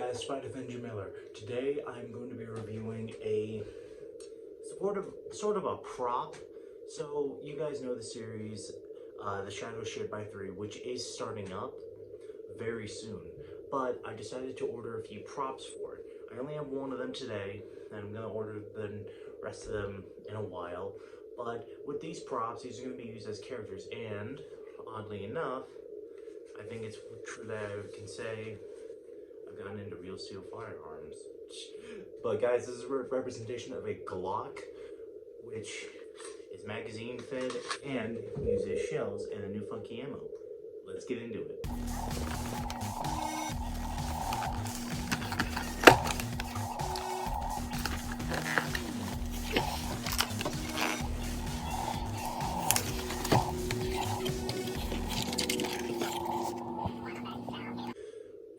guys, Spider Avenger Miller. Today I'm going to be reviewing a sort of a prop. So you guys know the series, The Shadow Shit by 3, which is starting up very soon. But I decided to order a few props for it. I only have one of them today, and I'm going to order the rest of them in a while. But with these props, these are going to be used as characters, and oddly enough, I think it's true that I can say I've gotten into real steel firearms. But guys, this is a representation of a Glock, which is magazine fed and uses shells and a new funky ammo. Let's get into it.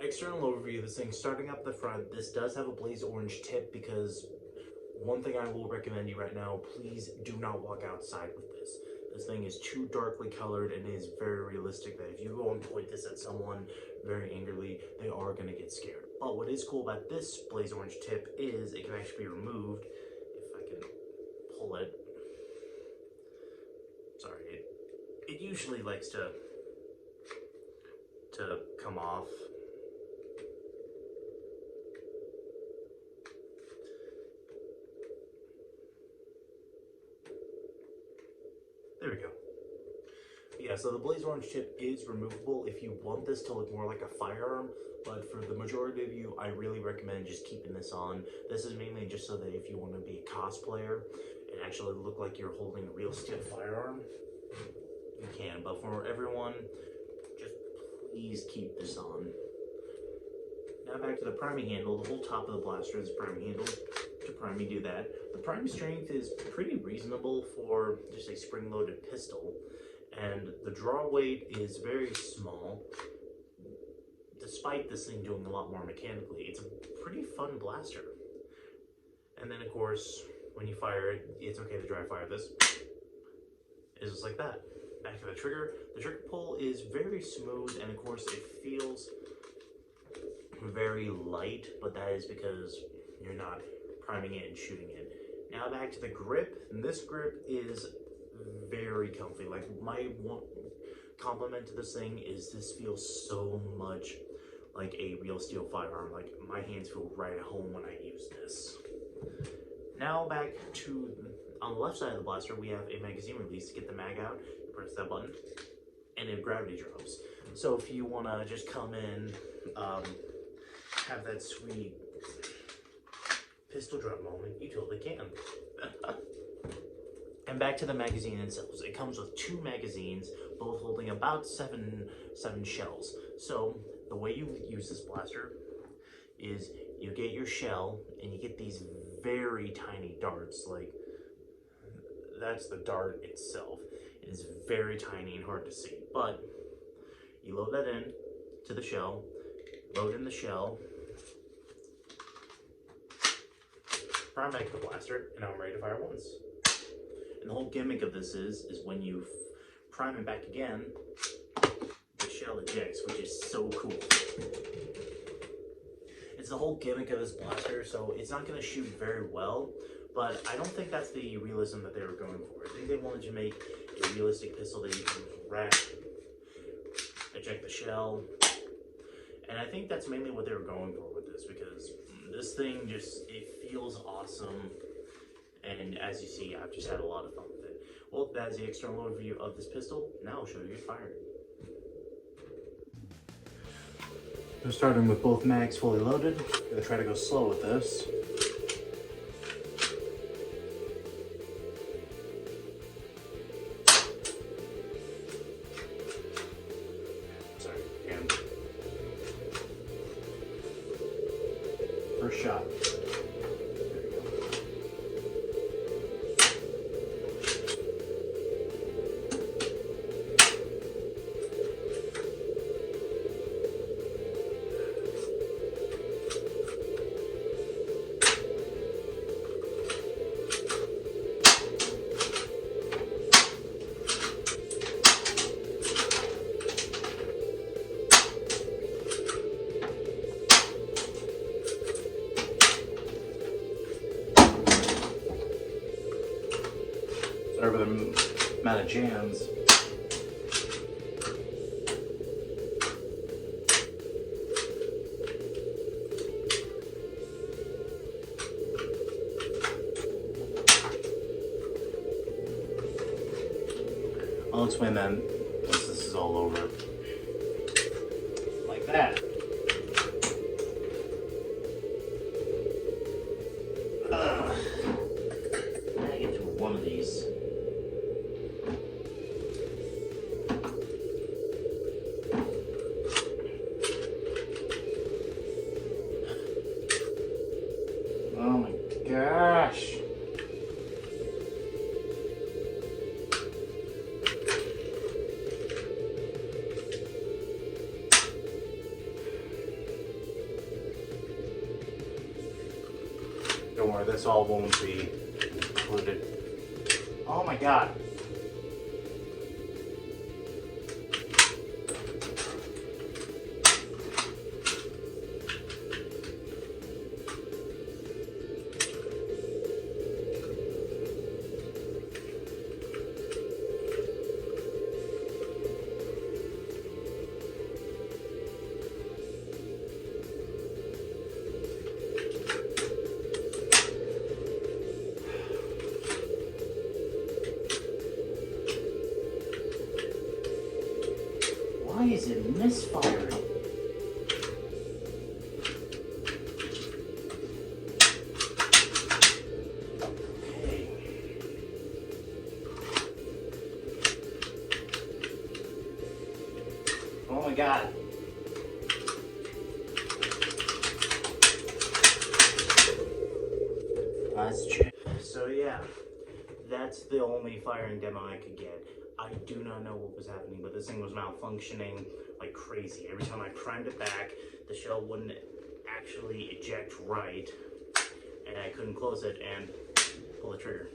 External overview of this thing, starting up the front, this does have a blaze orange tip because one thing I will recommend you right now, please do not walk outside with this. This thing is too darkly colored and it is very realistic that if you go and point this at someone very angrily, they are going to get scared. But what is cool about this blaze orange tip is it can actually be removed. If I can pull it. Sorry, it usually likes to come off. There we go. Yeah, so the blaze orange tip is removable if you want this to look more like a firearm, but for the majority of you, I really recommend just keeping this on. This is mainly just so that if you want to be a cosplayer and actually look like you're holding a real steel firearm, you can. But for everyone, just please keep this on. Now back to the priming handle. The whole top of the blaster is a priming handle. To prime, you do that. The prime strength is pretty reasonable for just a spring-loaded pistol, and the draw weight is very small. Despite this thing doing a lot more mechanically, it's a pretty fun blaster. And then, of course, when you fire it, it's okay to dry fire this. It's just like that. Back to the trigger. The trigger pull is very smooth, and of course, it feels very light, but that is because you're not priming it and shooting it. Now back to the grip, and this grip is very comfy. Like, my one compliment to this thing is this feels so much like a real steel firearm. Like, my hands feel right at home when I use this. Now back to, on the left side of the blaster, we have a magazine release. To get the mag out, you press that button, and it gravity drops. So if you want to just come in, have that sweet pistol drop moment, you totally can. And back to the magazine itself. It comes with 2 magazines, both holding about seven shells. So the way you use this blaster is you get your shell and you get these very tiny darts. Like, that's the dart itself. It is very tiny and hard to see, but you load that in to the shell, load in the shell, prime back the blaster, and I'm ready to fire once. And the whole gimmick of this is when you prime it back again, the shell ejects, which is so cool. It's the whole gimmick of this blaster, so it's not going to shoot very well, but I don't think that's the realism that they were going for. I think they wanted to make a realistic pistol that you can rack, eject the shell, and I think that's mainly what they were going for with this, because this thing just, it feels awesome, and as you see, I've just had a lot of fun with it. Well, that is the external overview of this pistol. Now I'll show you it firing. So starting with both mags fully loaded, I'm gonna try to go slow with this. Sorry, and first shot. amount of jams. I'll explain that once this is all over. Like that. I get to one of these. Oh my gosh. Don't worry, this all won't be included. Oh my god. Why is it misfiring? Okay. Oh my god. Let's check. So yeah, that's the only firing demo I could get. I do not know what was happening, but this thing was malfunctioning like crazy. Every time I primed it back, the shell wouldn't actually eject right, and I couldn't close it and pull the trigger.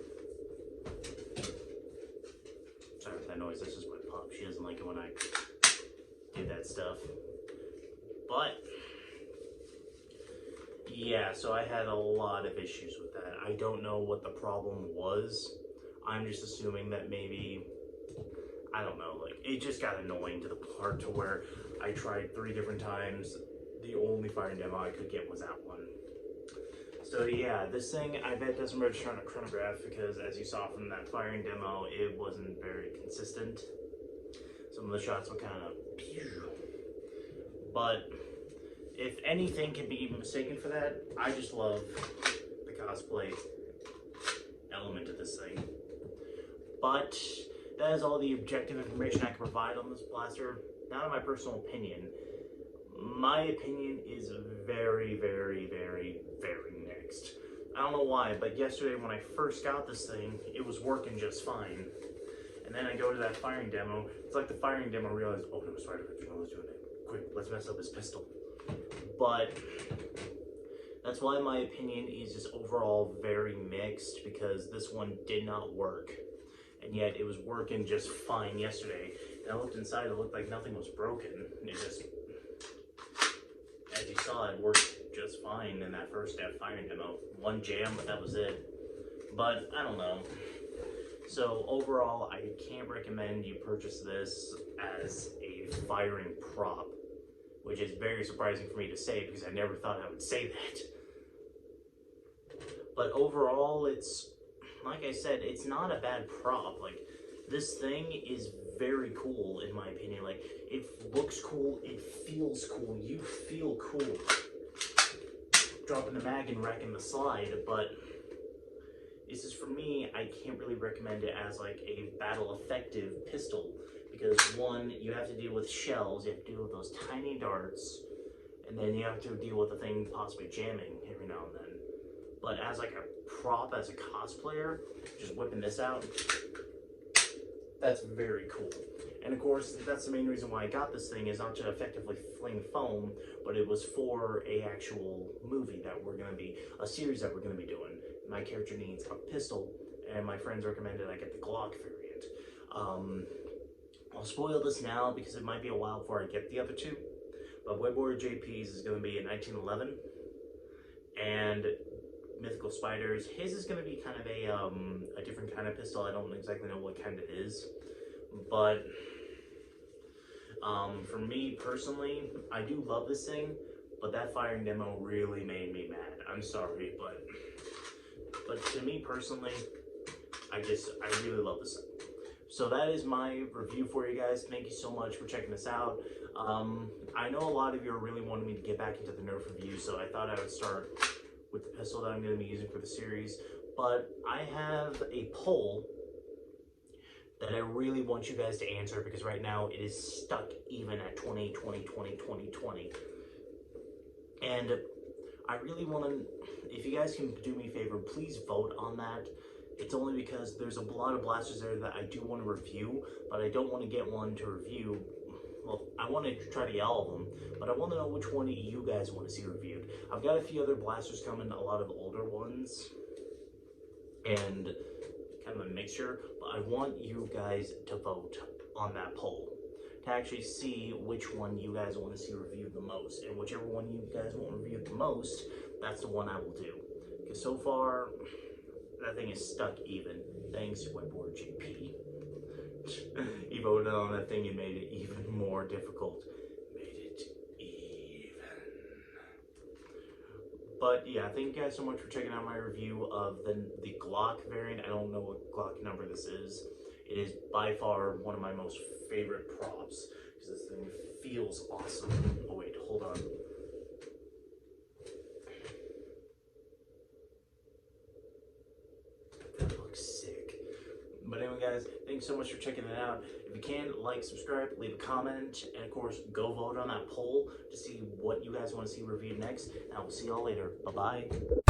Sorry for that noise, this is my pup. She doesn't like it when I do that stuff. But yeah, so I had a lot of issues with that. I don't know what the problem was. I'm just assuming that maybe, I don't know, like it just got annoying to the part to where I tried 3 different times. The only firing demo I could get was that one. So yeah, this thing I bet doesn't register on a chronograph because as you saw from that firing demo, it wasn't very consistent. Some of the shots were kind of pew. But if anything can be mistaken for that, I just love the cosplay element of this thing. But that is all the objective information I can provide on this blaster. Not in my personal opinion. My opinion is very, very, very, very mixed. I don't know why, but yesterday when I first got this thing, it was working just fine. And then I go to that firing demo. It's like the firing demo realized, oh no, sorry, I was doing it. Quick, let's mess up his pistol. But that's why my opinion is just overall very mixed, because this one did not work. And yet it was working just fine yesterday. And I looked inside, it looked like nothing was broken. It just, as you saw, it worked just fine in that first firing demo. One jam, but that was it. But I don't know. So overall, I can't recommend you purchase this as a firing prop, which is very surprising for me to say because I never thought I would say that. But overall, it's, like I said, it's not a bad prop. Like, this thing is very cool in my opinion. Like, it looks cool, it feels cool, you feel cool dropping the mag and racking the slide, but this is, for me, I can't really recommend it as like a battle effective pistol, because one, you have to deal with shells, you have to deal with those tiny darts, and then you have to deal with the thing possibly jamming every now and then. But as like a prop, as a cosplayer, just whipping this out, that's very cool. And of course, that's the main reason why I got this thing, is not to effectively fling foam, but it was for a actual movie that we're gonna be, a series that we're gonna be doing. My character needs a pistol, and my friends recommended I get the Glock variant. I'll spoil this now because it might be a while before I get the other two, but Web Warrior JP's is gonna be in 1911, and Mythical Spiders. His is going to be kind of a different kind of pistol. I don't exactly know what kind it is, but for me personally, I do love this thing, but that firing demo really made me mad. I'm sorry, but to me personally, I really love this thing. So that is my review for you guys. Thank you so much for checking this out. I know a lot of you are really wanting me to get back into the Nerf review, so I thought I would start with the pistol that I'm going to be using for the series. But I have a poll that I really want you guys to answer, because right now it is stuck even at 20, 20, 20, 20, 20. And I really want to, if you guys can do me a favor, please vote on that. It's only because there's a lot of blasters there that I do want to review, but I don't want to get one to review. Well, I want to try to get all of them, but I want to know which one you guys want to see reviewed. I've got a few other blasters coming, a lot of older ones, and kind of a mixture, but I want you guys to vote on that poll to actually see which one you guys want to see reviewed the most, and whichever one you guys want reviewed the most, that's the one I will do. Because so far, that thing is stuck even, thanks to my board GP. He voted on that thing and made it even more difficult. Made it even. But yeah, thank you guys so much for checking out my review of the Glock variant. I don't know what Glock number this is. It is by far one of my most favorite props, because this thing feels awesome. Oh wait, hold on. That looks sick. But anyway guys, thanks so much for checking it out. If you can, like, subscribe, leave a comment, and of course, go vote on that poll to see what you guys want to see reviewed next. And I will see y'all later. Bye-bye.